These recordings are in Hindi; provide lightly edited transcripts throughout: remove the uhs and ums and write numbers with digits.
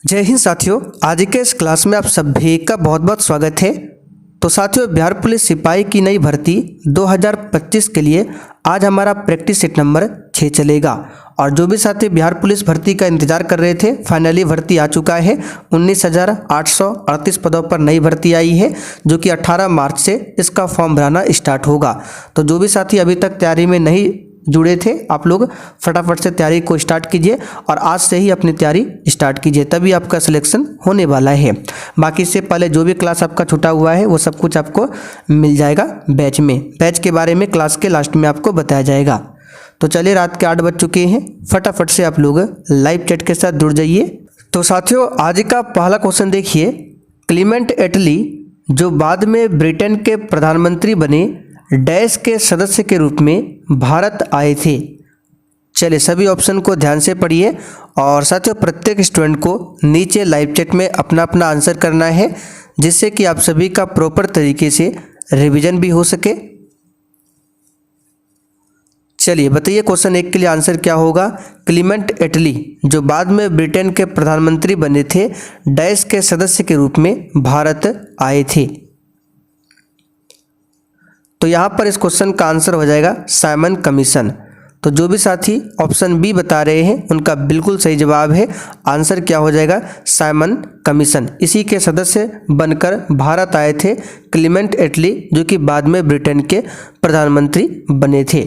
जय हिंद साथियों, आज के इस क्लास में आप सभी का बहुत बहुत स्वागत है। तो साथियों, बिहार पुलिस सिपाही की नई भर्ती 2025 के लिए आज हमारा प्रैक्टिस सेट नंबर 6 चलेगा। और जो भी साथी बिहार पुलिस भर्ती का इंतजार कर रहे थे, फाइनली भर्ती आ चुका है। 19,838 पदों पर नई भर्ती आई है, जो कि 18 मार्च से इसका फॉर्म भराना स्टार्ट होगा। तो जो भी साथी अभी तक तैयारी में नहीं जुड़े थे, आप लोग फटाफट से तैयारी को स्टार्ट कीजिए और आज से ही अपनी तैयारी स्टार्ट कीजिए, तभी आपका सिलेक्शन होने वाला है। बाकी से पहले जो भी क्लास आपका छूटा हुआ है वो सब कुछ आपको मिल जाएगा बैच में। बैच के बारे में क्लास के लास्ट में आपको बताया जाएगा। तो चलिए, रात के 8 बज चुके हैं, फटाफट से आप लोग लाइव चैट के साथ जुड़ जाइए। तो साथियों, आज का पहला क्वेश्चन देखिए। क्लीमेंट एटली जो बाद में ब्रिटेन के प्रधानमंत्री बने, डैश के सदस्य के रूप में भारत आए थे। चलिए, सभी ऑप्शन को ध्यान से पढ़िए और साथियों प्रत्येक स्टूडेंट को नीचे लाइव चैट में अपना अपना आंसर करना है, जिससे कि आप सभी का प्रॉपर तरीके से रिवीजन भी हो सके। चलिए बताइए, क्वेश्चन 1 के लिए आंसर क्या होगा। क्लीमेंट एटली जो बाद में ब्रिटेन के प्रधानमंत्री बने थे, डैश के सदस्य के रूप में भारत आए थे। तो यहाँ पर इस क्वेश्चन का आंसर हो जाएगा साइमन कमीशन। तो जो भी साथी ऑप्शन बी बता रहे हैं उनका बिल्कुल सही जवाब है। आंसर क्या हो जाएगा, साइमन कमीशन। इसी के सदस्य बनकर भारत आए थे क्लीमेंट एटली, जो कि बाद में ब्रिटेन के प्रधानमंत्री बने थे।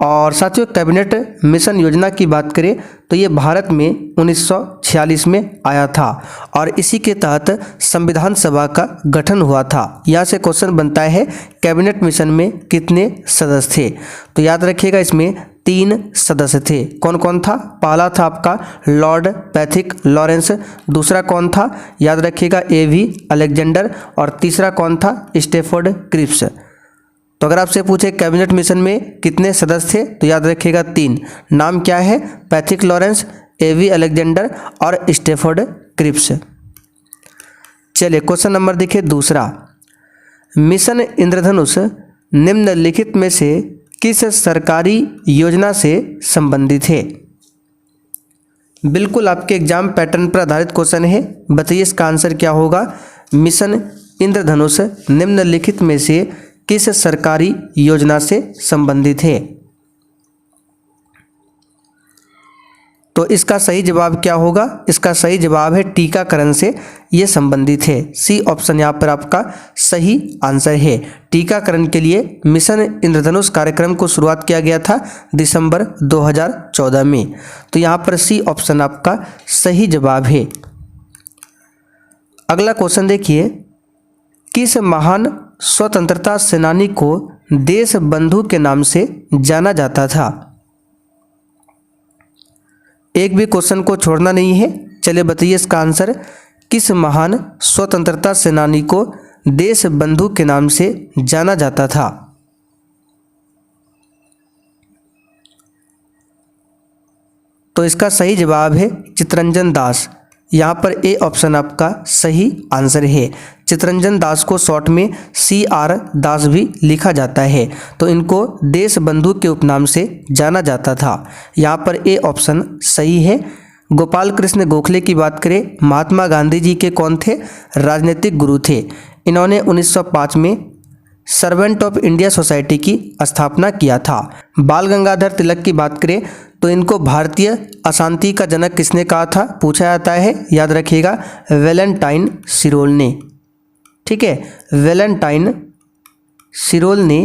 और साथियों, कैबिनेट मिशन योजना की बात करें तो ये भारत में 1946 में आया था और इसी के तहत संविधान सभा का गठन हुआ था। यहाँ से क्वेश्चन बनता है, कैबिनेट मिशन में कितने सदस्य थे। तो याद रखिएगा, इसमें 3 सदस्य थे। कौन कौन था? पहला था आपका लॉर्ड पैथिक लॉरेंस, दूसरा कौन था? याद रखिएगा एवी अलेक्जेंडर, और तीसरा कौन था? Stafford Cripps. तो अगर आपसे पूछे कैबिनेट मिशन में कितने सदस्य थे, तो याद रखिएगा 3। नाम क्या है? पैथिक लॉरेंस, एवी अलेक्जेंडर और स्टेफोर्ड क्रिप्स। चलिए, क्वेश्चन नंबर देखिए दूसरा। मिशन इंद्रधनुष निम्नलिखित में से किस सरकारी योजना से संबंधित है? बिल्कुल आपके एग्जाम पैटर्न पर आधारित क्वेश्चन है। बताइए इसका आंसर क्या होगा। मिशन इंद्रधनुष निम्नलिखित में से किस सरकारी योजना से संबंधित है? तो इसका सही जवाब क्या होगा? इसका सही जवाब है टीकाकरण से ये संबंधित है। सी ऑप्शन यहाँ पर आपका सही आंसर है। टीकाकरण के लिए मिशन इंद्रधनुष कार्यक्रम को शुरुआत किया गया था दिसंबर 2014 में। तो यहाँ पर सी ऑप्शन आपका सही जवाब है। अगला क्वेश्चन देखिए। किस महान स्वतंत्रता सेनानी को देश बंधु के नाम से जाना जाता था? एक भी क्वेश्चन को छोड़ना नहीं है। चलिए बताइए इसका आंसर। किस महान स्वतंत्रता सेनानी को देश बंधु के नाम से जाना जाता था? तो इसका सही जवाब है चित्तरंजन दास। यहाँ पर ए ऑप्शन आपका सही आंसर है। चित्तरंजन दास को शॉर्ट में CR दास भी लिखा जाता है। तो इनको देश बंधु के उपनाम से जाना जाता था। यहाँ पर ए ऑप्शन सही है। गोपाल कृष्ण गोखले की बात करें, महात्मा गांधी जी के कौन थे? राजनीतिक गुरु थे। इन्होंने 1905 में सर्वेंट ऑफ इंडिया सोसाइटी की स्थापना किया था। बाल गंगाधर तिलक की बात करें तो इनको भारतीय अशांति का जनक किसने कहा था, पूछा जाता है। याद रखिएगा वैलेंटाइन सिरोल ने। ठीक है, वैलेंटाइन सिरोल ने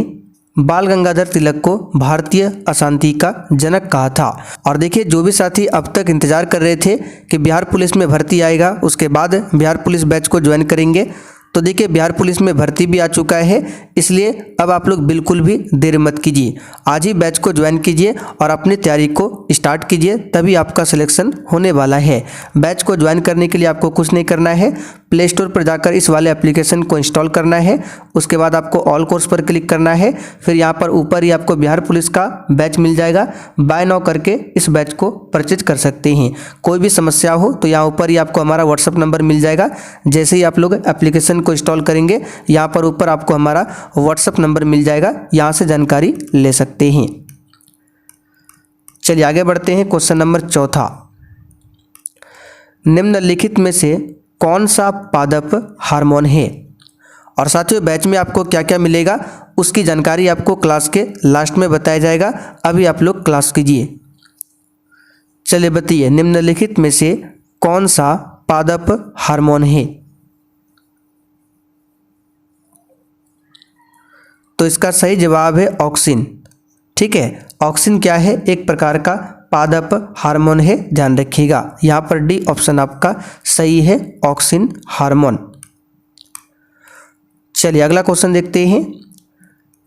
बाल गंगाधर तिलक को भारतीय अशांति का जनक कहा था। और देखिए, जो भी साथी अब तक इंतजार कर रहे थे कि बिहार पुलिस में भर्ती आएगा, उसके बाद बिहार पुलिस बैच को ज्वाइन करेंगे, तो देखिए बिहार पुलिस में भर्ती भी आ चुका है। इसलिए अब आप लोग बिल्कुल भी देर मत कीजिए, आज ही बैच को ज्वाइन कीजिए और अपनी तैयारी को स्टार्ट कीजिए, तभी आपका सिलेक्शन होने वाला है। बैच को ज्वाइन करने के लिए आपको कुछ नहीं करना है, प्ले स्टोर पर जाकर इस वाले एप्लीकेशन को इंस्टॉल करना है। उसके बाद आपको ऑल कोर्स पर क्लिक करना है। फिर यहाँ पर ऊपर ही आपको बिहार पुलिस का बैच मिल जाएगा। बाय नाउ करके इस बैच को परचेज कर सकते हैं। कोई भी समस्या हो तो यहाँ ऊपर ही आपको हमारा व्हाट्सअप नंबर मिल जाएगा। जैसे ही आप लोग एप्लीकेशन को इंस्टॉल करेंगे, यहाँ पर ऊपर आपको हमारा व्हाट्सअप नंबर मिल जाएगा, यहाँ से जानकारी ले सकते हैं। चलिए आगे बढ़ते हैं। Question number 4। निम्नलिखित में से कौन सा पादप हार्मोन है। और साथियों बैच में आपको क्या क्या मिलेगा उसकी जानकारी आपको क्लास के लास्ट में बताया जाएगा। अभी आप लोग क्लास कीजिए। चलिए बताइए निम्नलिखित में से कौन सा पादप हार्मोन है। तो इसका सही जवाब है ऑक्सिन। ठीक है, ऑक्सिन क्या है, एक प्रकार का पादप हार्मोन है, ध्यान रखिएगा। यहाँ पर डी ऑप्शन आपका सही है, ऑक्सिन हार्मोन। चलिए अगला क्वेश्चन देखते हैं।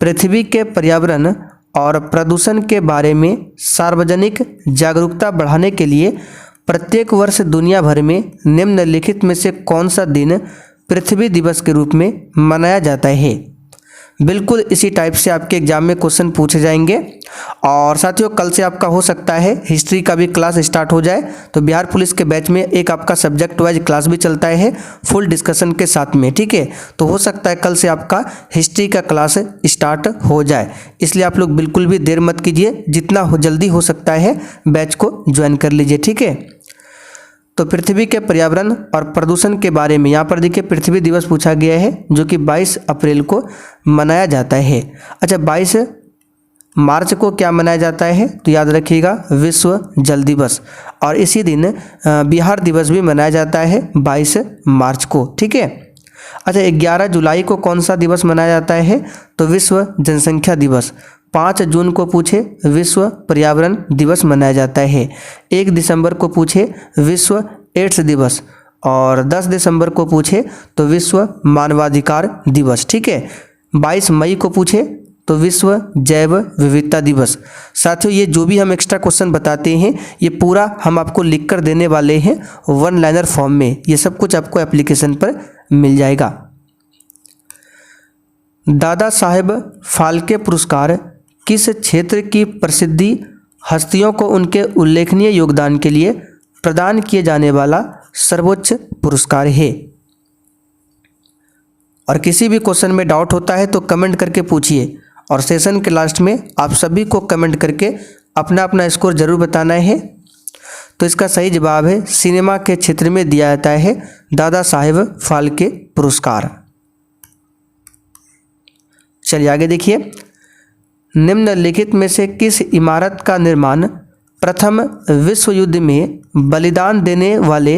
पृथ्वी के पर्यावरण और प्रदूषण के बारे में सार्वजनिक जागरूकता बढ़ाने के लिए प्रत्येक वर्ष दुनिया भर में निम्नलिखित में से कौन सा दिन पृथ्वी दिवस के रूप में मनाया जाता है। बिल्कुल इसी टाइप से आपके एग्जाम में क्वेश्चन पूछे जाएंगे। और साथियों कल से आपका हो सकता है हिस्ट्री का भी क्लास स्टार्ट हो जाए, तो बिहार पुलिस के बैच में एक आपका सब्जेक्ट वाइज क्लास भी चलता है फुल डिस्कशन के साथ में। ठीक है, तो हो सकता है कल से आपका हिस्ट्री का क्लास स्टार्ट हो जाए, इसलिए आप लोग बिल्कुल भी देर मत कीजिए, जितना जल्दी हो सकता है बैच को ज्वाइन कर लीजिए। ठीक है, तो पृथ्वी के पर्यावरण और प्रदूषण के बारे में यहाँ पर देखिए पृथ्वी दिवस पूछा गया है जो कि 22 अप्रैल को मनाया जाता है। अच्छा 22 मार्च को क्या मनाया जाता है, तो याद रखिएगा विश्व जल दिवस। और इसी दिन बिहार दिवस भी मनाया जाता है 22 मार्च को। ठीक है, अच्छा 11 जुलाई को कौन सा दिवस मनाया जाता है, तो विश्व जनसंख्या दिवस। 5 जून को पूछे विश्व पर्यावरण दिवस मनाया जाता है। 1 दिसंबर को पूछे विश्व एड्स दिवस। और 10 दिसंबर को पूछे तो विश्व मानवाधिकार दिवस। ठीक है, 22 मई को पूछे तो विश्व जैव विविधता दिवस। साथियों ये जो भी हम एक्स्ट्रा क्वेश्चन बताते हैं ये पूरा हम आपको लिख कर देने वाले हैं वन लाइनर फॉर्म में, ये सब कुछ आपको एप्लीकेशन पर मिल जाएगा। दादा साहेब फाल्के पुरस्कार किस क्षेत्र की प्रसिद्धि हस्तियों को उनके उल्लेखनीय योगदान के लिए प्रदान किए जाने वाला सर्वोच्च पुरस्कार है। और किसी भी क्वेश्चन में डाउट होता है तो कमेंट करके पूछिए, और सेशन के लास्ट में आप सभी को कमेंट करके अपना अपना स्कोर जरूर बताना है। तो इसका सही जवाब है सिनेमा के क्षेत्र में दिया जाता है दादा साहेब फाल्के पुरस्कार। चलिए आगे देखिए, निम्नलिखित में से किस इमारत का निर्माण प्रथम विश्व युद्ध में बलिदान देने वाले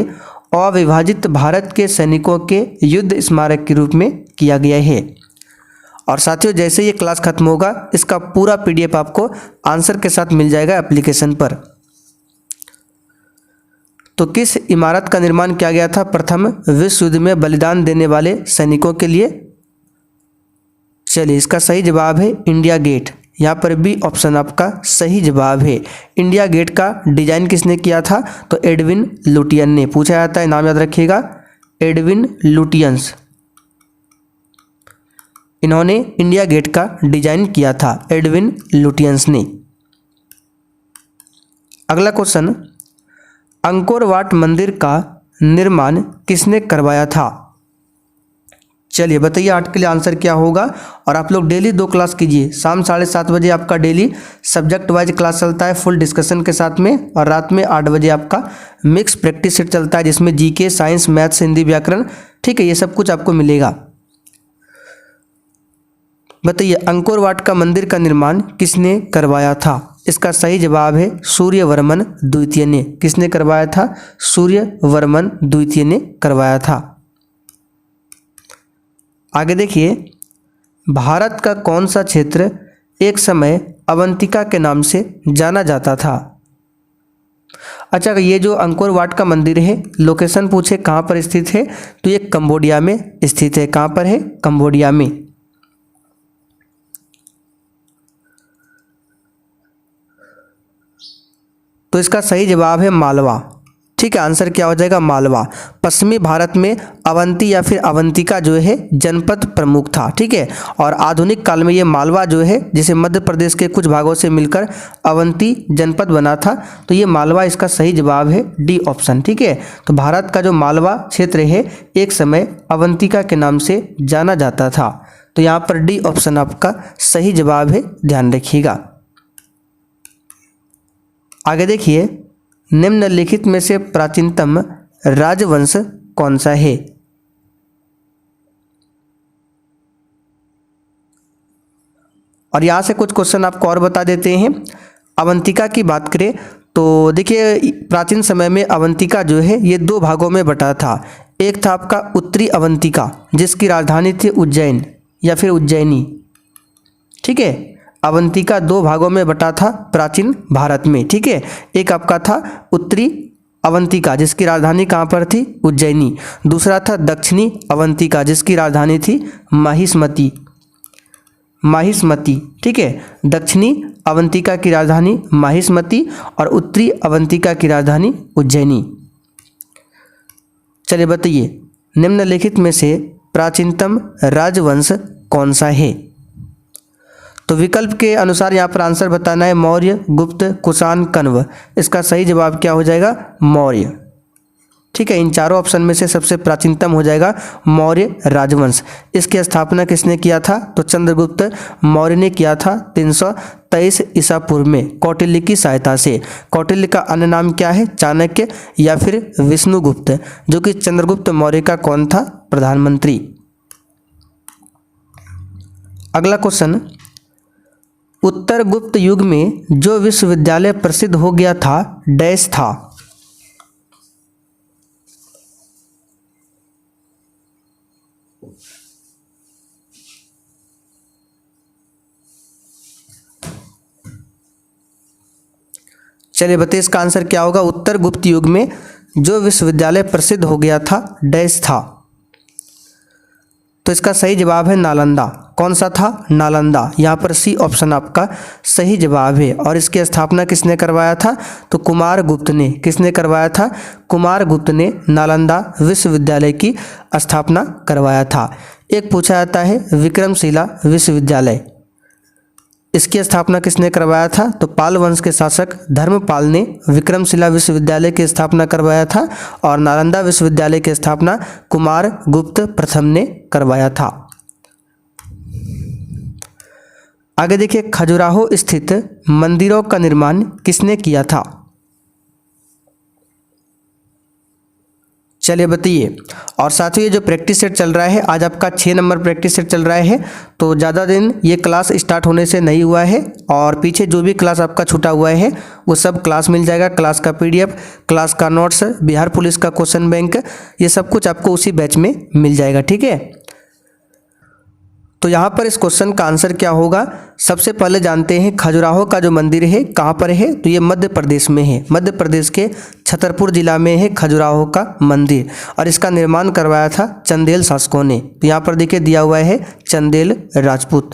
अविभाजित भारत के सैनिकों के युद्ध स्मारक के रूप में किया गया है। और साथियों जैसे ये क्लास खत्म होगा इसका पूरा पीडीएफ आपको आंसर के साथ मिल जाएगा एप्लीकेशन पर। तो किस इमारत का निर्माण किया गया था प्रथम विश्व युद्ध में बलिदान देने वाले सैनिकों के लिए। चलिए इसका सही जवाब है इंडिया गेट। यहाँ पर बी ऑप्शन आपका सही जवाब है। इंडिया गेट का डिजाइन किसने किया था, तो एडविन लुटियन ने। पूछा जाता है, नाम याद रखिएगा, एडविन लुटियंस। इन्होंने इंडिया गेट का डिजाइन किया था, एडविन लुटियंस ने। अगला क्वेश्चन, अंकोर वाट मंदिर का निर्माण किसने करवाया था। चलिए बताइए 8 के लिए आंसर क्या होगा। और आप लोग डेली 2 क्लास कीजिए, शाम 7:30 बजे आपका डेली सब्जेक्ट वाइज क्लास चलता है फुल डिस्कशन के साथ में, और रात में 8 बजे आपका मिक्स प्रैक्टिस सेट चलता है जिसमें जीके, साइंस, मैथ्स, हिंदी, व्याकरण, ठीक है, ये सब कुछ आपको मिलेगा। बताइए अंकोर वाट का मंदिर का निर्माण किसने करवाया था। इसका सही जवाब है सूर्यवर्मन द्वितीय ने। किसने करवाया था, सूर्यवर्मन द्वितीय ने करवाया था। आगे देखिए, भारत का कौन सा क्षेत्र एक समय अवंतिका के नाम से जाना जाता था। अच्छा ये जो अंकोर वाट का मंदिर है लोकेशन पूछे कहाँ पर स्थित है, तो ये कंबोडिया में स्थित है। कहाँ पर है, कंबोडिया में। तो इसका सही जवाब है मालवा। ठीक है, आंसर क्या हो जाएगा, मालवा। पश्चिमी भारत में अवंती या फिर अवंतिका जो है जनपद प्रमुख था। ठीक है, और आधुनिक काल में ये मालवा जो है जिसे मध्य प्रदेश के कुछ भागों से मिलकर अवंती जनपद बना था, तो ये मालवा इसका सही जवाब है डी ऑप्शन। ठीक है, तो भारत का जो मालवा क्षेत्र है एक समय अवंतिका के नाम से जाना जाता था। तो यहाँ पर डी ऑप्शन आपका सही जवाब है, ध्यान रखिएगा। आगे देखिए, निम्नलिखित में से प्राचीनतम राजवंश कौन सा है? और यहाँ से कुछ क्वेश्चन आपको और बता देते हैं। अवंतिका की बात करें तो देखिए प्राचीन समय में अवंतिका जो है ये दो भागों में बटा था। एक था आपका उत्तरी अवंतिका जिसकी राजधानी थी उज्जैन या फिर उज्जैनी। ठीक है, अवंतिका दो भागों में बटा था प्राचीन भारत में। ठीक है, एक आपका था उत्तरी अवंतिका जिसकी राजधानी कहाँ पर थी? उज्जैनी। दूसरा था दक्षिणी अवंतिका जिसकी राजधानी थी माहिष्मती। माहिष्मती। ठीक है, दक्षिणी अवंतिका की राजधानी माहिष्मती और उत्तरी अवंतिका की राजधानी उज्जैनी। चलिए बताइए, निम्नलिखित में से प्राचीनतम राजवंश कौन सा है? तो विकल्प के अनुसार यहाँ पर आंसर बताना है मौर्य, गुप्त, कुषाण, कण्व। इसका सही जवाब क्या हो जाएगा? मौर्य। ठीक है, इन चारों ऑप्शन में से सबसे प्राचीनतम हो जाएगा मौर्य राजवंश। इसकी स्थापना किसने किया था? तो चंद्रगुप्त मौर्य ने किया था 323 ईसा पूर्व में कौटिल्य की सहायता से। कौटिल्य का अन्य नाम क्या है? चाणक्य या फिर विष्णुगुप्त, जो कि चंद्रगुप्त मौर्य का कौन था? प्रधानमंत्री। अगला क्वेश्चन, उत्तर गुप्त युग में जो विश्वविद्यालय प्रसिद्ध हो गया था डैश था? चलिए बताइए इसका आंसर क्या होगा? उत्तर गुप्त युग में जो विश्वविद्यालय प्रसिद्ध हो गया था डैश था? तो इसका सही जवाब है नालंदा। कौन सा था? नालंदा। यहाँ पर सी ऑप्शन आपका सही जवाब है। और इसकी स्थापना किसने करवाया था? तो कुमार गुप्त ने। किसने करवाया था? कुमार गुप्त ने नालंदा विश्वविद्यालय की स्थापना करवाया था। एक पूछा जाता है विक्रमशिला विश्वविद्यालय, इसकी स्थापना किसने करवाया था? तो पाल वंश के शासक धर्मपाल ने विक्रमशिला विश्वविद्यालय की स्थापना करवाया था और नालंदा विश्वविद्यालय की स्थापना कुमार गुप्त प्रथम ने करवाया था। आगे देखिए, खजुराहो स्थित मंदिरों का निर्माण किसने किया था? चलिए बताइए। और साथियों ये जो प्रैक्टिस सेट चल रहा है आज आपका 6 नंबर प्रैक्टिस सेट चल रहा है, तो ज़्यादा दिन ये क्लास स्टार्ट होने से नहीं हुआ है और पीछे जो भी क्लास आपका छूटा हुआ है वो सब क्लास मिल जाएगा। क्लास का PDF, क्लास का नोट्स, बिहार पुलिस का क्वेश्चन बैंक, ये सब कुछ आपको उसी बैच में मिल जाएगा। ठीक है, तो यहाँ पर इस क्वेश्चन का आंसर क्या होगा? सबसे पहले जानते हैं खजुराहो का जो मंदिर है कहाँ पर है? तो ये मध्य प्रदेश में है। मध्य प्रदेश के छतरपुर जिला में है खजुराहो का मंदिर और इसका निर्माण करवाया था चंदेल शासकों ने। तो यहाँ पर देखिए दिया हुआ है चंदेल राजपूत।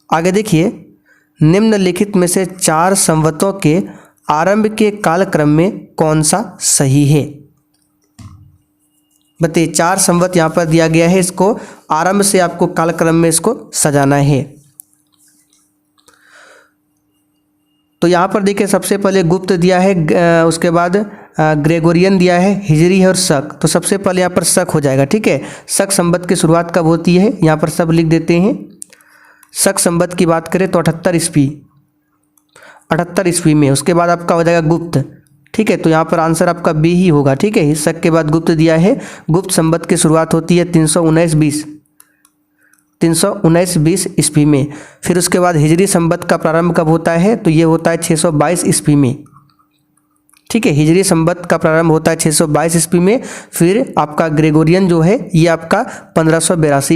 आगे देखिए, निम्नलिखित में से 4 संवतों के आरंभ के कालक्रम में कौन सा सही है? बताइए, 4 संवत यहाँ पर दिया गया है, इसको आरंभ से आपको कालक्रम में इसको सजाना है। तो यहाँ पर देखिए सबसे पहले गुप्त दिया है, उसके बाद ग्रेगोरियन दिया है, हिजरी है और शक। तो सबसे पहले यहाँ पर शक हो जाएगा। ठीक है, शक संवत की शुरुआत कब होती है? यहाँ पर सब लिख देते हैं। शक संवत की बात करें तो 78 ईस्वी में। उसके बाद आपका हो जाएगा गुप्त। ठीक है, तो यहाँ पर आंसर आपका बी ही होगा। ठीक है, शक के बाद गुप्त दिया है। गुप्त संवत की शुरुआत होती है 319-20 ईस्वी में। फिर उसके बाद हिजरी संवत का प्रारंभ कब होता है? तो ये होता है 622 ईस्वी में। ठीक है, हिजरी संवत का प्रारंभ होता है 622 ईस्वी में। फिर आपका ग्रेगोरियन जो है ये आपका 1582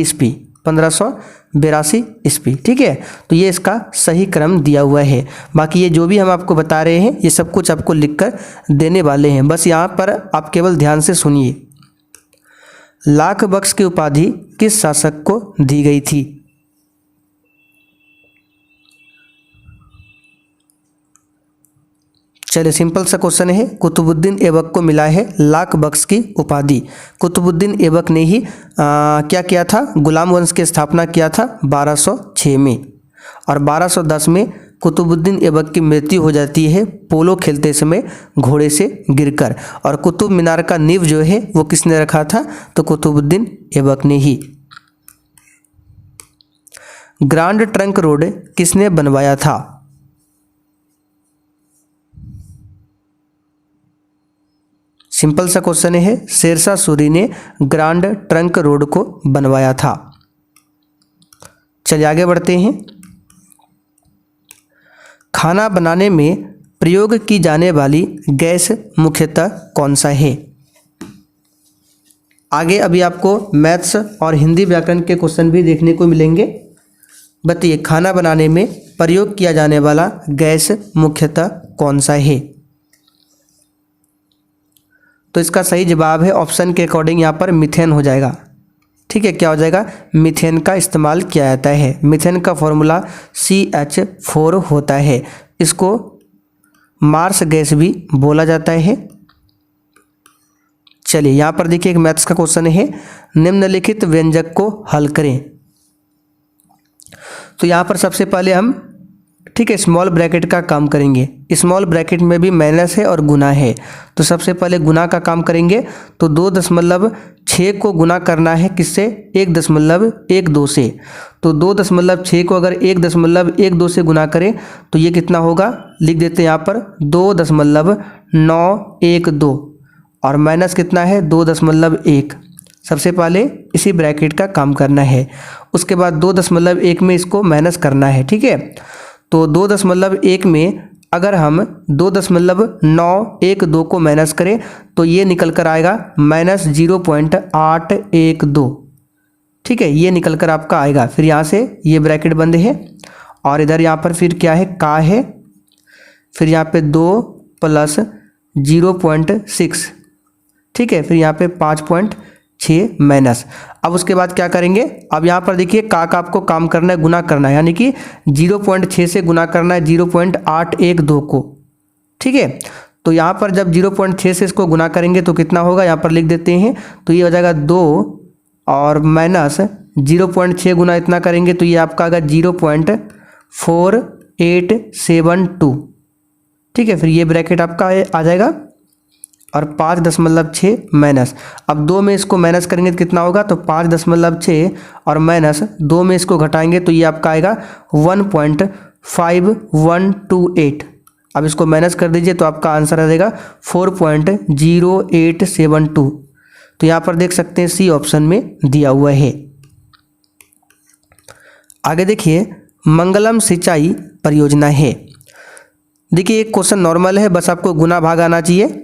ईस्वी। ठीक है, तो ये इसका सही क्रम दिया हुआ है। बाकी ये जो भी हम आपको बता रहे हैं ये सब कुछ आपको लिखकर देने वाले हैं, बस यहाँ पर आप केवल ध्यान से सुनिए। लाख बख्श की उपाधि किस शासक को दी गई थी? चलिए सिंपल सा क्वेश्चन है। कुतुबुद्दीन ऐबक को मिला है लाख बख्श की उपाधि। कुतुबुद्दीन ऐबक ने ही क्या किया था? गुलाम वंश की स्थापना किया था 1206 में और 1210 में कुतुबुद्दीन ऐबक की मृत्यु हो जाती है पोलो खेलते समय घोड़े से गिरकर। और कुतुब मीनार का नींव जो है वो किसने रखा था? तो कुतुबुद्दीन ऐबक ने ही। ग्रांड ट्रंक रोड किसने बनवाया था? सिंपल सा क्वेश्चन है, शेरशाह सूरी ने ग्रांड ट्रंक रोड को बनवाया था। चलिए आगे बढ़ते हैं। खाना बनाने में प्रयोग की जाने वाली गैस मुख्यतः कौन सा है? आगे अभी आपको मैथ्स और हिंदी व्याकरण के क्वेश्चन भी देखने को मिलेंगे। बताइए, खाना बनाने में प्रयोग किया जाने वाला गैस मुख्यतः कौन सा है? तो इसका सही जवाब है ऑप्शन के अकॉर्डिंग यहाँ पर मीथेन हो जाएगा। ठीक है, क्या हो जाएगा? मीथेन का इस्तेमाल किया जाता है। मीथेन का फॉर्मूला CH4 होता है। इसको मार्स गैस भी बोला जाता है। चलिए यहाँ पर देखिए, एक मैथ्स का क्वेश्चन है, निम्नलिखित व्यंजक को हल करें। तो यहाँ पर सबसे पहले हम, ठीक है, स्मॉल ब्रैकेट का काम करेंगे। स्मॉल ब्रैकेट में भी माइनस है और गुना है, तो सबसे पहले गुना का काम करेंगे। तो 2.6 को गुना करना है किससे? 1.12 से। तो 2.6 को अगर 1.12 से गुना करें तो ये कितना होगा? लिख देते हैं यहाँ पर 2.912 और माइनस कितना है? 2.1। सबसे पहले इसी ब्रैकेट का काम करना है, उसके बाद 2.1 में इसको माइनस करना है। ठीक है, तो 2.1 में अगर हम 2.912 को माइनस करें तो ये निकल कर आएगा -0.812। ठीक है, ये निकल कर आपका आएगा। फिर यहाँ से ये ब्रैकेट बंद है और इधर यहाँ पर फिर क्या है? का है। फिर यहाँ पे 2 + 0.6, ठीक है, फिर यहाँ पे 5.6 माइनस। अब उसके बाद क्या करेंगे? अब यहाँ पर देखिए, का आपको काम करना है, गुना करना है, यानी कि 0.6 से गुना करना है 0.812 को। ठीक है, तो यहाँ पर जब 0.6 से इसको गुना करेंगे तो कितना होगा? यहाँ पर लिख देते हैं, तो ये हो जाएगा 2 और माइनस 0.6 गुना इतना करेंगे तो ये आपका आएगा 0.4872। ठीक है, फिर ये ब्रैकेट आपका आ जाएगा और 5.6 माइनस। अब 2 में इसको माइनस करेंगे तो कितना होगा? तो 5.6 और माइनस 2 में इसको घटाएंगे तो ये आपका आएगा 1.5128। अब इसको माइनस कर दीजिए तो आपका आंसर आ जाएगा 4.0872। तो यहाँ पर देख सकते हैं सी ऑप्शन में दिया हुआ है। आगे देखिए, मंगलम सिंचाई परियोजना है। देखिए, एक क्वेश्चन नॉर्मल है, बस आपको गुना भाग आना चाहिए।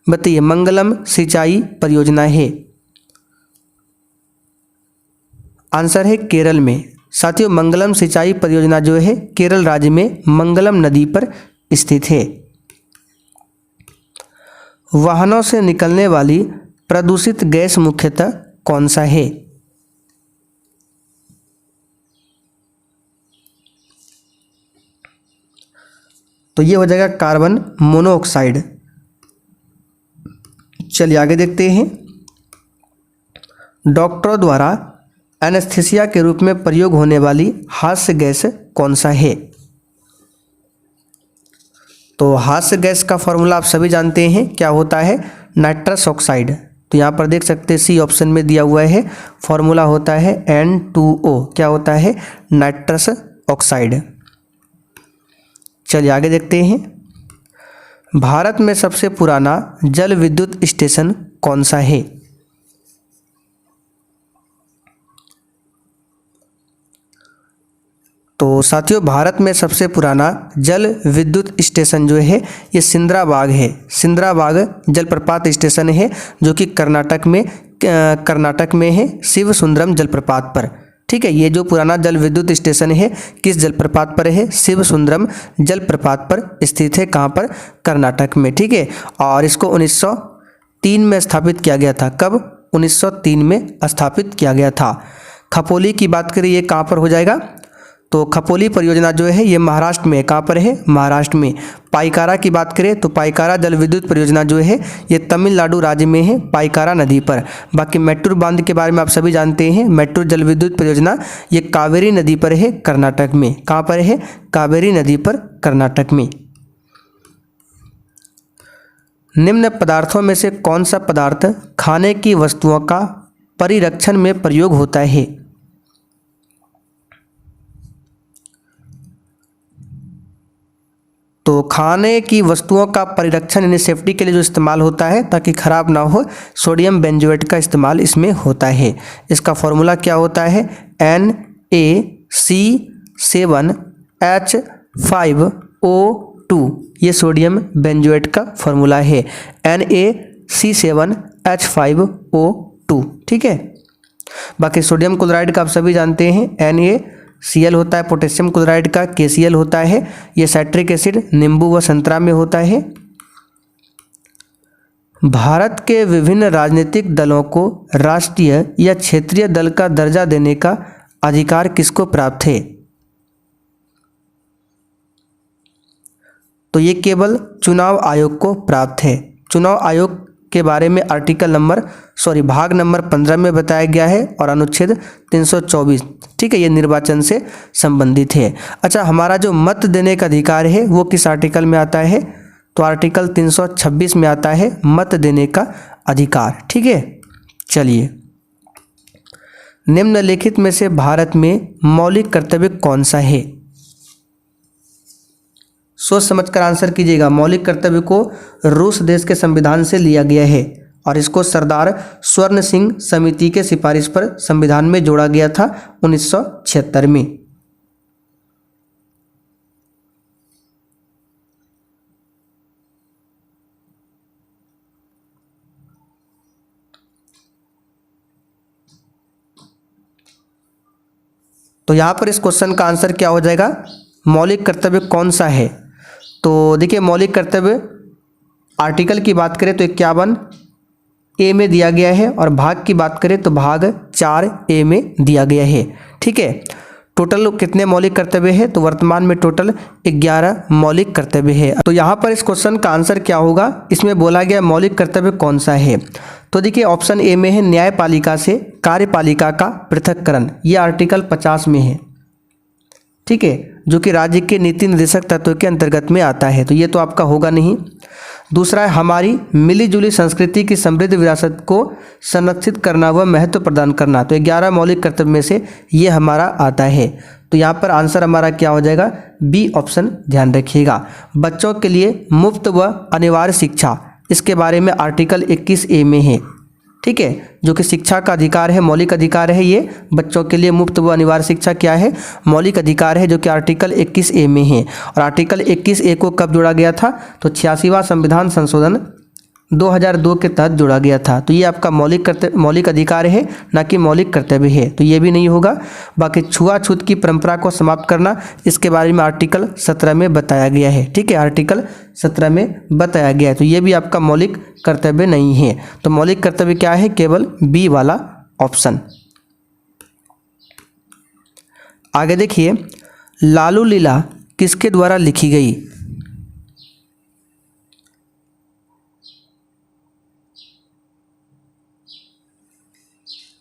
बताइए, मंगलम सिंचाई परियोजना है, आंसर है केरल में। साथियों, मंगलम सिंचाई परियोजना जो है केरल राज्य में मंगलम नदी पर स्थित है। वाहनों से निकलने वाली प्रदूषित गैस मुख्यतः कौन सा है? तो ये हो जाएगा कार्बन मोनोऑक्साइड। चलिए आगे देखते हैं। डॉक्टरों द्वारा एनेस्थीसिया के रूप में प्रयोग होने वाली हास्य गैस कौन सा है? तो हास्य गैस का फॉर्मूला आप सभी जानते हैं, क्या होता है? Nitrous oxide. तो यहाँ पर देख सकते हैं सी ऑप्शन में दिया हुआ है, फॉर्मूला होता है N2O। क्या होता है? Nitrous oxide. चलिए आगे देखते हैं। भारत में सबसे पुराना जल विद्युत स्टेशन कौन सा है? तो साथियों, भारत में सबसे पुराना जल विद्युत स्टेशन जो है ये सिंद्राबाग है। सिंद्राबाग जलप्रपात स्टेशन है जो कि कर्नाटक में है, शिव सुंदरम जलप्रपात पर। ठीक है, ये जो पुराना जल विद्युत स्टेशन है किस जलप्रपात पर है? शिव सुंदरम जलप्रपात पर स्थित है। कहाँ पर? कर्नाटक में। ठीक है, और इसको 1903 में स्थापित किया गया था। कब? 1903 में स्थापित किया गया था। खपोली की बात करें, ये कहाँ पर हो जाएगा? तो खपोली परियोजना जो है ये महाराष्ट्र में। कहाँ पर है? महाराष्ट्र में। पाइकारा की बात करें तो पाइकारा जल विद्युत परियोजना जो है ये तमिलनाडु राज्य में है, पाइकारा नदी पर। बाकी मैट्टूर बांध के बारे में आप सभी जानते हैं। मैट्टूर जल विद्युत परियोजना ये कावेरी नदी पर है, कर्नाटक में। कहाँ पर है? कावेरी नदी पर, कर्नाटक में। निम्न पदार्थों में से कौन सा पदार्थ खाने की वस्तुओं का परिरक्षण में प्रयोग होता है? तो खाने की वस्तुओं का परिरक्षण यानी सेफ्टी के लिए जो इस्तेमाल होता है ताकि खराब ना हो, सोडियम बेंजोएट का इस्तेमाल इसमें होता है। इसका फॉर्मूला क्या होता है? NaC7H5O2, ये सोडियम बेंजोएट का फॉर्मूला है, NaC7H5O2। ठीक है। बाकी सोडियम क्लोराइड का आप सभी जानते हैं, NaCl होता है, पोटेशियम क्लोराइड का KCl होता है। ये साइट्रिक एसिड नींबू व संतरा में होता है। भारत के विभिन्न राजनीतिक दलों को राष्ट्रीय या क्षेत्रीय दल का दर्जा देने का अधिकार किसको प्राप्त है? तो ये केवल चुनाव आयोग को प्राप्त है। चुनाव आयोग के बारे में भाग नंबर 15 में बताया गया है और अनुच्छेद 324, ठीक है, ये निर्वाचन से संबंधित है। अच्छा, हमारा जो मत देने का अधिकार है वो किस आर्टिकल में आता है? तो आर्टिकल 326 में आता है मत देने का अधिकार। ठीक है। चलिए, निम्नलिखित में से भारत में मौलिक कर्तव्य कौन सा है? सोच समझकर आंसर कीजिएगा। मौलिक कर्तव्य को रूस देश के संविधान से लिया गया है और इसको सरदार स्वर्ण सिंह समिति के सिफारिश पर संविधान में जोड़ा गया था 1976 में। तो यहाँ पर इस क्वेश्चन का आंसर क्या हो जाएगा? मौलिक कर्तव्य कौन सा है? तो देखिए, मौलिक कर्तव्य आर्टिकल की बात करें तो 51A में दिया गया है और भाग की बात करें तो भाग 4A में दिया गया है। ठीक है। टोटल कितने मौलिक कर्तव्य है? तो वर्तमान में टोटल 11 मौलिक कर्तव्य है। तो यहाँ पर इस क्वेश्चन का आंसर क्या होगा? इसमें बोला गया मौलिक कर्तव्य कौन सा है? तो देखिए, ऑप्शन ए में है न्यायपालिका से कार्यपालिका का पृथक्करण, ये आर्टिकल 50 में है। ठीक है, जो कि राज्य के नीति निर्देशक तत्व के अंतर्गत में आता है, तो ये तो आपका होगा नहीं। दूसरा है हमारी मिलीजुली संस्कृति की समृद्ध विरासत को संरक्षित करना व महत्व प्रदान करना, तो 11 मौलिक कर्तव्य में से ये हमारा आता है। तो यहाँ पर आंसर हमारा क्या हो जाएगा? बी ऑप्शन ध्यान रखिएगा। बच्चों के लिए मुफ्त व अनिवार्य शिक्षा, इसके बारे में आर्टिकल 21A में है। ठीक है, जो कि शिक्षा का अधिकार है, मौलिक अधिकार है। ये बच्चों के लिए मुफ्त व अनिवार्य शिक्षा क्या है? मौलिक अधिकार है, जो कि आर्टिकल 21A में है। और आर्टिकल 21A को कब जोड़ा गया था? तो 86वां संविधान संशोधन 2002 के तहत जोड़ा गया था। तो ये आपका मौलिक अधिकार है, ना कि मौलिक कर्तव्य है, तो ये भी नहीं होगा। बाकी छुआछूत की परंपरा को समाप्त करना, इसके बारे में आर्टिकल 17 में बताया गया है। ठीक है, आर्टिकल 17 में बताया गया है, तो ये भी आपका मौलिक कर्तव्य नहीं है। तो मौलिक कर्तव्य क्या है? केवल बी वाला ऑप्शन। आगे देखिए, लालू लीला किसके द्वारा लिखी गई?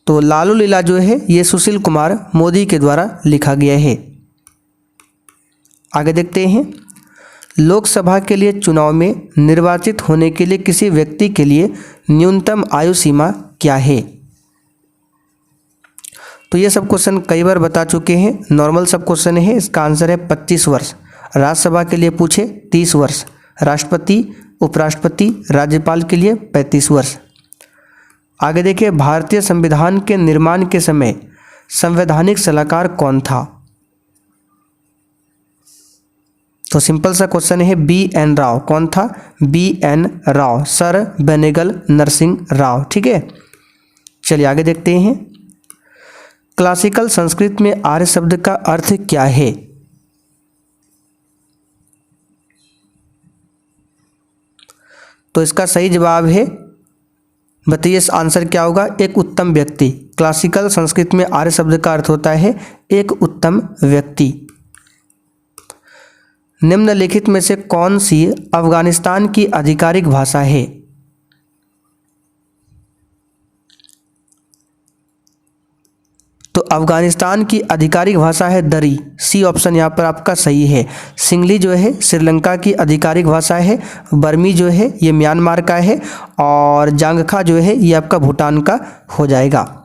तो लालू लीला जो है ये सुशील कुमार मोदी के द्वारा लिखा गया है। आगे देखते हैं, लोकसभा के लिए चुनाव में निर्वाचित होने के लिए किसी व्यक्ति के लिए न्यूनतम आयु सीमा क्या है? तो ये सब क्वेश्चन कई बार बता चुके हैं, नॉर्मल सब क्वेश्चन है। इसका आंसर है 25 वर्ष। राज्यसभा के लिए पूछे 30 वर्ष, राष्ट्रपति उपराष्ट्रपति राज्यपाल के लिए 35 वर्ष। आगे देखिए, भारतीय संविधान के निर्माण के समय संवैधानिक सलाहकार कौन था? तो सिंपल सा क्वेश्चन है, BN राव। कौन था? BN Rao, sir Benegal Narsing Rao. ठीक है, चलिए आगे देखते हैं। क्लासिकल संस्कृत में आर्य शब्द का अर्थ क्या है? तो इसका सही जवाब है, बताइए आंसर क्या होगा? एक उत्तम व्यक्ति। क्लासिकल संस्कृत में आर्य शब्द का अर्थ होता है एक उत्तम व्यक्ति। निम्नलिखित में से कौन सी अफगानिस्तान की आधिकारिक भाषा है? तो अफगानिस्तान की आधिकारिक भाषा है दरी। सी ऑप्शन यहाँ पर आपका सही है। सिंगली जो है श्रीलंका की आधिकारिक भाषा है, बर्मी जो है ये म्यांमार का है, और जांगखा जो है ये आपका भूटान का हो जाएगा।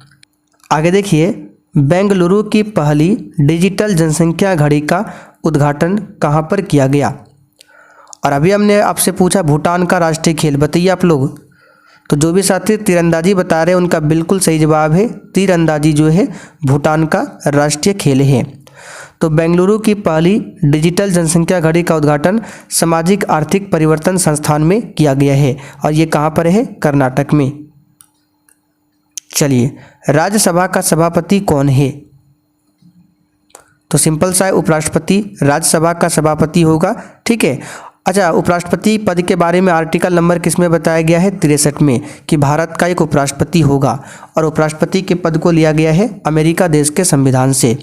आगे देखिए, बेंगलुरु की पहली डिजिटल जनसंख्या घड़ी का उद्घाटन कहाँ पर किया गया? और अभी हमने आपसे पूछा भूटान का राष्ट्रीय खेल, बताइए आप लोग। तो जो भी साथी तीरंदाजी बता रहे हैं उनका बिल्कुल सही जवाब है तीरंदाजी जो है भूटान का राष्ट्रीय खेल है। तो बेंगलुरु की पहली डिजिटल जनसंख्या घड़ी का उद्घाटन सामाजिक आर्थिक परिवर्तन संस्थान में किया गया है और ये कहाँ पर है? कर्नाटक में। चलिए, राज्यसभा का सभापति कौन है? तो सिंपल सा है, उपराष्ट्रपति राज्यसभा का सभापति होगा। ठीक है। अच्छा, उपराष्ट्रपति पद के बारे में आर्टिकल नंबर किस में बताया गया है? 63 में, कि भारत का एक उपराष्ट्रपति होगा और उपराष्ट्रपति के पद को लिया गया है अमेरिका देश के संविधान से।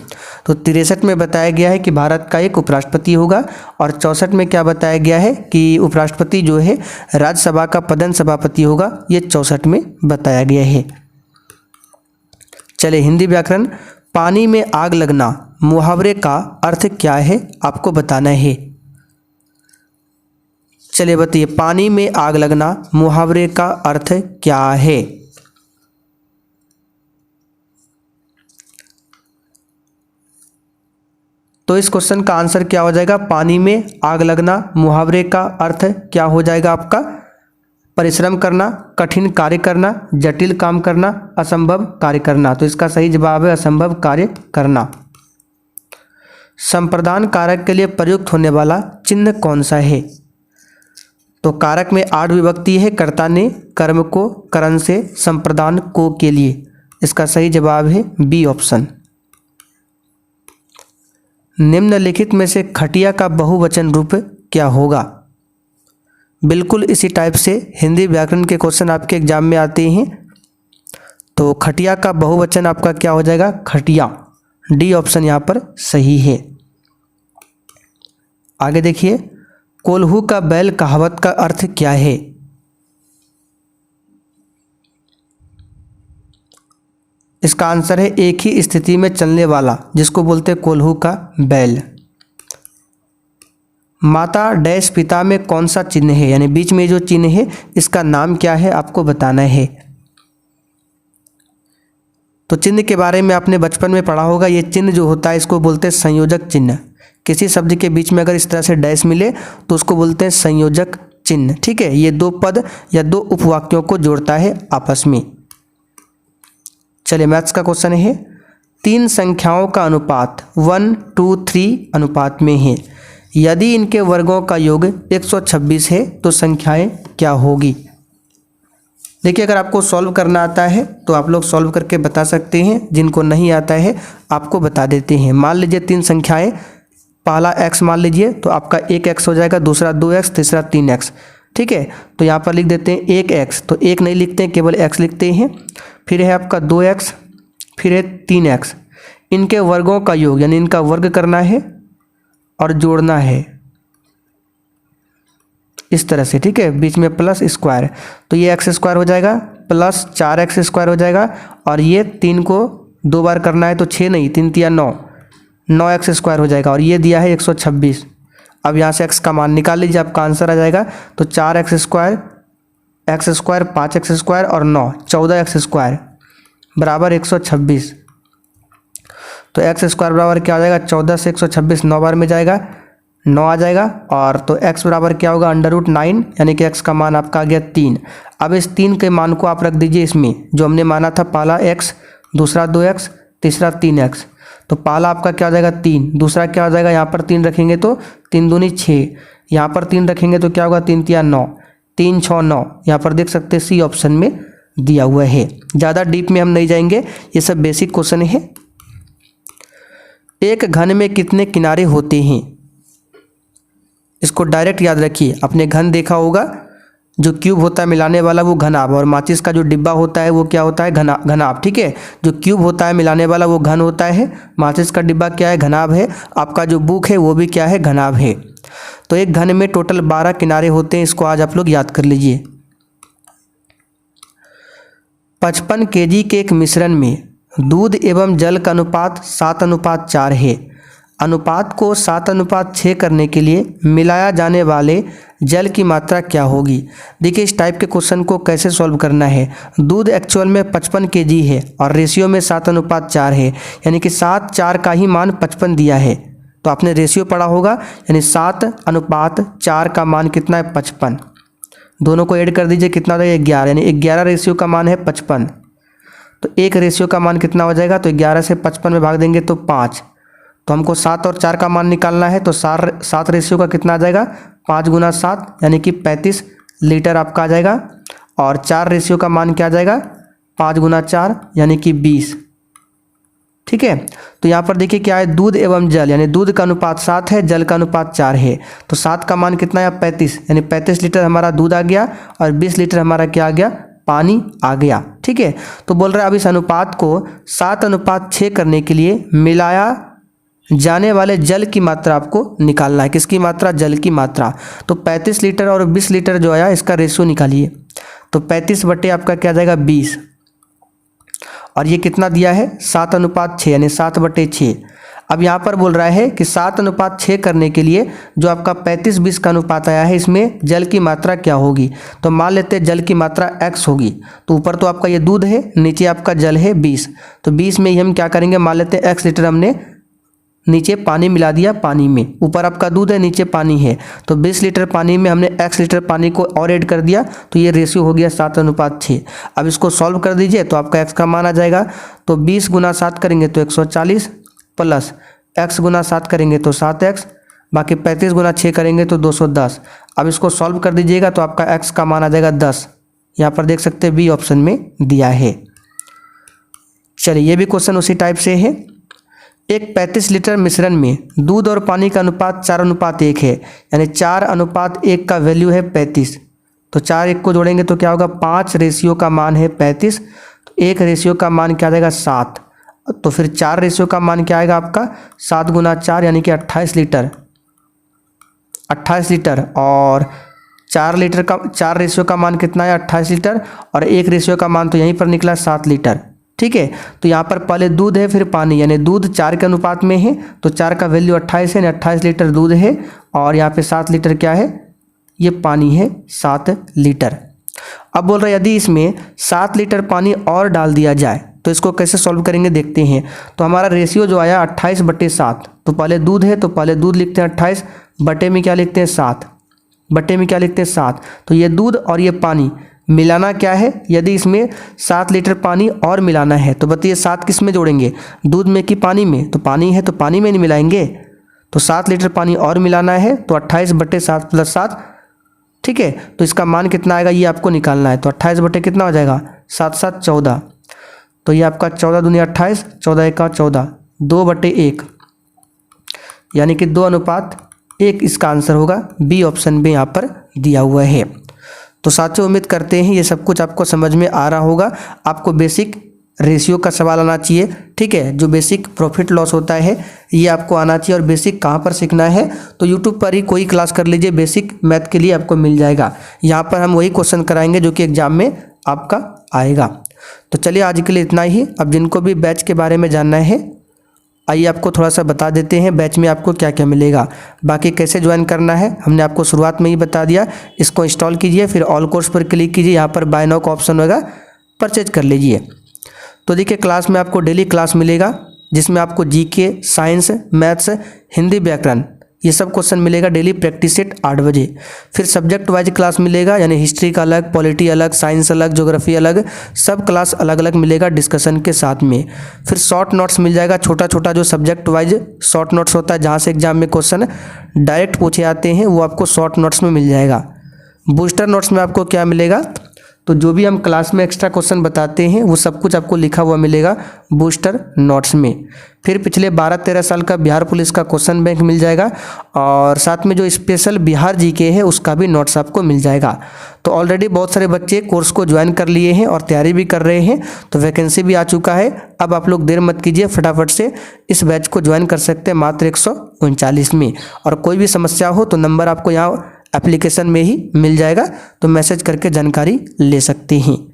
तो 63 में बताया गया है कि भारत का एक उपराष्ट्रपति होगा और 64 में क्या बताया गया है कि उपराष्ट्रपति जो है राज्यसभा का पदन सभापति होगा, ये 64 में बताया गया है। चलिए, हिंदी व्याकरण। पानी में आग लगना मुहावरे का अर्थ क्या है? आपको बताना है। चलिए बताइए, पानी में आग लगना मुहावरे का अर्थ क्या है? तो इस क्वेश्चन का आंसर क्या हो जाएगा? पानी में आग लगना मुहावरे का अर्थ क्या हो जाएगा आपका? परिश्रम करना, कठिन कार्य करना, जटिल काम करना, असंभव कार्य करना। तो इसका सही जवाब है असंभव कार्य करना। संप्रदान कारक के लिए प्रयुक्त होने वाला चिन्ह कौन सा है? तो कारक में 8 विभक्ति है, कर्ता ने, कर्म को, करण से, संप्रदान को के लिए। इसका सही जवाब है बी ऑप्शन। निम्नलिखित में से खटिया का बहुवचन रूप क्या होगा? बिल्कुल इसी टाइप से हिंदी व्याकरण के क्वेश्चन आपके एग्जाम में आते हैं। तो खटिया का बहुवचन आपका क्या हो जाएगा? खटिया। डी ऑप्शन यहाँ पर सही है। आगे देखिए, कोल्हू का बैल कहावत का अर्थ क्या है? इसका आंसर है एक ही स्थिति में चलने वाला, जिसको बोलते हैं कोल्हू का बैल। माता डैश पिता में कौन सा चिन्ह है, यानी बीच में जो चिन्ह है इसका नाम क्या है? आपको बताना है। तो चिन्ह के बारे में आपने बचपन में पढ़ा होगा। ये चिन्ह जो होता है इसको बोलते हैं संयोजक चिन्ह। किसी शब्द के बीच में अगर इस तरह से डैश मिले तो उसको बोलते हैं संयोजक चिन्ह। ठीक है, ये 2 पद या 2 उपवाक्यों को जोड़ता है आपस में। चलिए, मैथ्स का क्वेश्चन है, 3 संख्याओं का अनुपात 1, 2, 3 अनुपात में है। यदि इनके वर्गों का योग 126 है तो संख्याएं क्या होगी? देखिए, अगर आपको सॉल्व करना आता है तो आप लोग सॉल्व करके बता सकते हैं, जिनको नहीं आता है आपको बता देते हैं। मान लीजिए 3 संख्याएं, पहला x मान लीजिए तो आपका 1x हो जाएगा, दूसरा 2x, तीसरा 3x। ठीक है, तो यहाँ पर लिख देते हैं 1x, तो 1 नहीं लिखते हैं, केवल x लिखते हैं। फिर है आपका 2x, फिर है 3x। इनके वर्गों का योग, यानी इनका वर्ग करना है और जोड़ना है इस तरह से। ठीक है, बीच में प्लस स्क्वायर, तो ये x स्क्वायर हो जाएगा प्लस 4x स्क्वायर हो जाएगा, और ये 3 को 2 बार करना है तो 6 नहीं, 3 तिया 9, 9x स्क्वायर हो जाएगा, और ये दिया है 126। अब यहाँ से x का मान निकाल लीजिए, आपका आंसर आ जाएगा। तो 4x square, x square, 5x square और 9, 14x स्क्वायर बराबर 126। तो x स्क्वायर बराबर क्या हो जाएगा? 14 से 126 9 बार में जाएगा, 9 आ जाएगा। और तो x बराबर क्या होगा? √9, यानी कि x का मान आपका आ गया 3। अब इस 3 के मान को आप रख दीजिए इसमें, जो हमने माना था, पहला x, दूसरा 2x, तीसरा 3x। तो पहला आपका क्या हो जाएगा? 3, दूसरा क्या हो जाएगा? यहाँ पर 3 रखेंगे तो 3 दूनी 6, यहाँ पर 3 रखेंगे तो क्या होगा? 3 तिया 9, 3 6 9। यहाँ पर देख सकते हैं सी ऑप्शन में दिया हुआ है। ज़्यादा डीप में हम नहीं जाएंगे, ये सब बेसिक क्वेश्चन है। एक घन में कितने किनारे होते हैं? इसको डायरेक्ट याद रखिए, आपने घन देखा होगा, जो क्यूब होता है मिलाने वाला वो घनाभ, और माचिस का जो डिब्बा होता है वो क्या होता है? घनाभ। ठीक है, जो क्यूब होता है मिलाने वाला वो घन होता है, माचिस का डिब्बा क्या है? घनाभ है। आपका जो बुक है वो भी क्या है? घनाभ है। तो एक घन में टोटल 12 किनारे होते हैं, इसको आज आप लोग याद कर लीजिए। 55 kg के एक मिश्रण में दूध एवं जल का अनुपात 7:4 है। अनुपात को 7:6 करने के लिए मिलाया जाने वाले जल की मात्रा क्या होगी? देखिए, इस टाइप के क्वेश्चन को कैसे सॉल्व करना है। दूध एक्चुअल में 55 kg है और रेशियो में 7:4 है, यानी कि 7 4 का ही मान 55 दिया है। तो आपने रेशियो पढ़ा होगा, यानी 7:4 का मान कितना है 55। दोनों को ऐड कर दीजिए, कितना हो जाएगा 11, यानी 11 रेशियो का मान है 55। तो एक रेशियो का मान कितना हो जाएगा, तो 11 से 55 में भाग देंगे तो 5। तो हमको 7 और 4 का मान निकालना है, तो 7 रेशियो का कितना आ जाएगा 5 × 7 यानी कि 35 लीटर आपका आ जाएगा। और 4 रेशियो का मान क्या आ जाएगा 5 × 4 यानी कि 20। ठीक है, तो यहाँ पर देखिए क्या है, दूध एवं जल, यानी दूध का अनुपात 7 है, जल का अनुपात 4 है। तो 7 का मान कितना है 35, यानी 35 लीटर हमारा दूध आ गया और 20 लीटर हमारा क्या आ गया, पानी आ गया। ठीक है, तो बोल रहा है अब इस अनुपात को 7:6 करने के लिए मिलाया जाने वाले जल की मात्रा आपको निकालना है। किसकी मात्रा, जल की मात्रा। तो 35 लीटर और 20 लीटर जो आया इसका रेशियो निकालिए। तो 35 बटे आपका क्या आ जाएगा 20, और ये कितना दिया है 7:6 यानी 7/6। अब यहाँ पर बोल रहा है कि 7:6 करने के लिए जो आपका 35-20 का अनुपात आया है, इसमें जल की मात्रा क्या होगी। तो मान लेते हैं जल की मात्रा x होगी। तो ऊपर तो आपका ये दूध है, नीचे आपका जल है 20। तो 20 में ही हम क्या करेंगे, मान लेते हैं x लीटर हमने नीचे पानी मिला दिया, पानी में ऊपर आपका दूध है नीचे पानी है। तो 20 लीटर पानी में हमने x लीटर पानी को और ऐड कर दिया, तो ये रेशियो हो गया 7:6। अब इसको सॉल्व कर दीजिए तो आपका x का मान आ जाएगा। तो 20 × 7 करेंगे तो 140 प्लस x × 7 करेंगे तो 7x, बाकी 35 × 6 करेंगे तो 210। अब इसको सॉल्व कर दीजिएगा तो आपका x का मान आ जाएगा 10। यहाँ पर देख सकते हैं बी ऑप्शन में दिया है। चलिए ये भी क्वेश्चन उसी टाइप से है। एक 35 लीटर मिश्रण में दूध और पानी का अनुपात 4:1 है, यानी 4:1 का वैल्यू है 35। तो 4 को जोड़ेंगे तो क्या होगा, 5 रेशियो का मान है 35, तो 1 रेशियो का मान क्या आ जाएगा 7। तो फिर 4 रेशियो का मान क्या आएगा आपका 7 × 4 यानी कि 28 लीटर। 28 लीटर और 4 लीटर का 4 रेशियो का मान कितना है 28 लीटर, और 1 रेशियो का मान तो यहीं पर निकला 7 लीटर। ठीक है, तो यहाँ पर पहले दूध है फिर पानी, यानी दूध 4 के अनुपात में है, तो 4 का वैल्यू 28 है, यानी 28 लीटर दूध है, और यहाँ पे 7 लीटर क्या है, ये पानी है 7 लीटर। अब बोल रहे यदि इसमें 7 लीटर पानी और डाल दिया जाए तो इसको कैसे सॉल्व करेंगे देखते हैं। तो हमारा रेशियो जो आया 28/7, तो पहले दूध है तो पहले दूध लिखते हैं 28, बटे में क्या लिखते हैं 7, बटे में क्या लिखते हैं 7। तो ये दूध और ये पानी मिलाना क्या है, यदि इसमें 7 लीटर पानी और मिलाना है तो बताइए 7 किस में जोड़ेंगे, दूध में कि पानी में। तो पानी है तो पानी में नहीं मिलाएंगे, तो 7 लीटर पानी और मिलाना है, तो 28/7 + 7। ठीक है, तो इसका मान कितना आएगा ये आपको निकालना है। तो 28 बटे कितना हो जाएगा 7 × 7 = 14। तो ये आपका 14 दूनी 28, 14 × 1 = 14, 2/1 यानी कि 2:1 इसका आंसर होगा। बी ऑप्शन में यहाँ पर दिया हुआ है। तो साथियों उम्मीद करते हैं ये सब कुछ आपको समझ में आ रहा होगा। आपको बेसिक रेशियो का सवाल आना चाहिए। ठीक है, जो बेसिक प्रॉफिट लॉस होता है ये आपको आना चाहिए। और बेसिक कहाँ पर सीखना है, तो यूट्यूब पर ही कोई क्लास कर लीजिए, बेसिक मैथ के लिए आपको मिल जाएगा। यहाँ पर हम वही क्वेश्चन कराएंगे जो कि एग्जाम में आपका आएगा। तो चलिए आज के लिए इतना ही। अब जिनको भी बैच के बारे में जानना है आइए आपको थोड़ा सा बता देते हैं बैच में आपको क्या क्या मिलेगा। बाकी कैसे ज्वाइन करना है हमने आपको शुरुआत में ही बता दिया। इसको इंस्टॉल कीजिए, फिर ऑल कोर्स पर क्लिक कीजिए, यहाँ पर बाय नाउ का ऑप्शन होगा, परचेज कर लीजिए। तो देखिए क्लास में आपको डेली क्लास मिलेगा जिसमें आपको जीके, साइंस, मैथ्स, हिंदी, व्याकरण ये सब क्वेश्चन मिलेगा डेली प्रैक्टिस सेट 8 बजे। फिर सब्जेक्ट वाइज क्लास मिलेगा, यानी हिस्ट्री का अलग, पॉलिटी अलग, साइंस अलग, ज्योग्राफी अलग, सब क्लास अलग अलग मिलेगा डिस्कशन के साथ में। फिर शॉर्ट नोट्स मिल जाएगा, छोटा छोटा जो सब्जेक्ट वाइज शॉर्ट नोट्स होता है जहाँ से एग्जाम में क्वेश्चन डायरेक्ट पूछे आते हैं वो आपको शॉर्ट नोट्स में मिल जाएगा। बूस्टर नोट्स में आपको क्या मिलेगा, तो जो भी हम क्लास में एक्स्ट्रा क्वेश्चन बताते हैं वो सब कुछ आपको लिखा हुआ मिलेगा बूस्टर नोट्स में। फिर पिछले 12-13 साल का बिहार पुलिस का क्वेश्चन बैंक मिल जाएगा, और साथ में जो स्पेशल बिहार जीके है उसका भी नोट्स आपको मिल जाएगा। तो ऑलरेडी बहुत सारे बच्चे कोर्स को ज्वाइन कर लिए हैं और तैयारी भी कर रहे हैं, तो वैकेंसी भी आ चुका है। अब आप लोग देर मत कीजिए, फटाफट से इस बैच को ज्वाइन कर सकते हैं मात्र 139 में। और कोई भी समस्या हो तो नंबर आपको यहाँ एप्लीकेशन में ही मिल जाएगा, तो मैसेज करके जानकारी ले सकते हैं।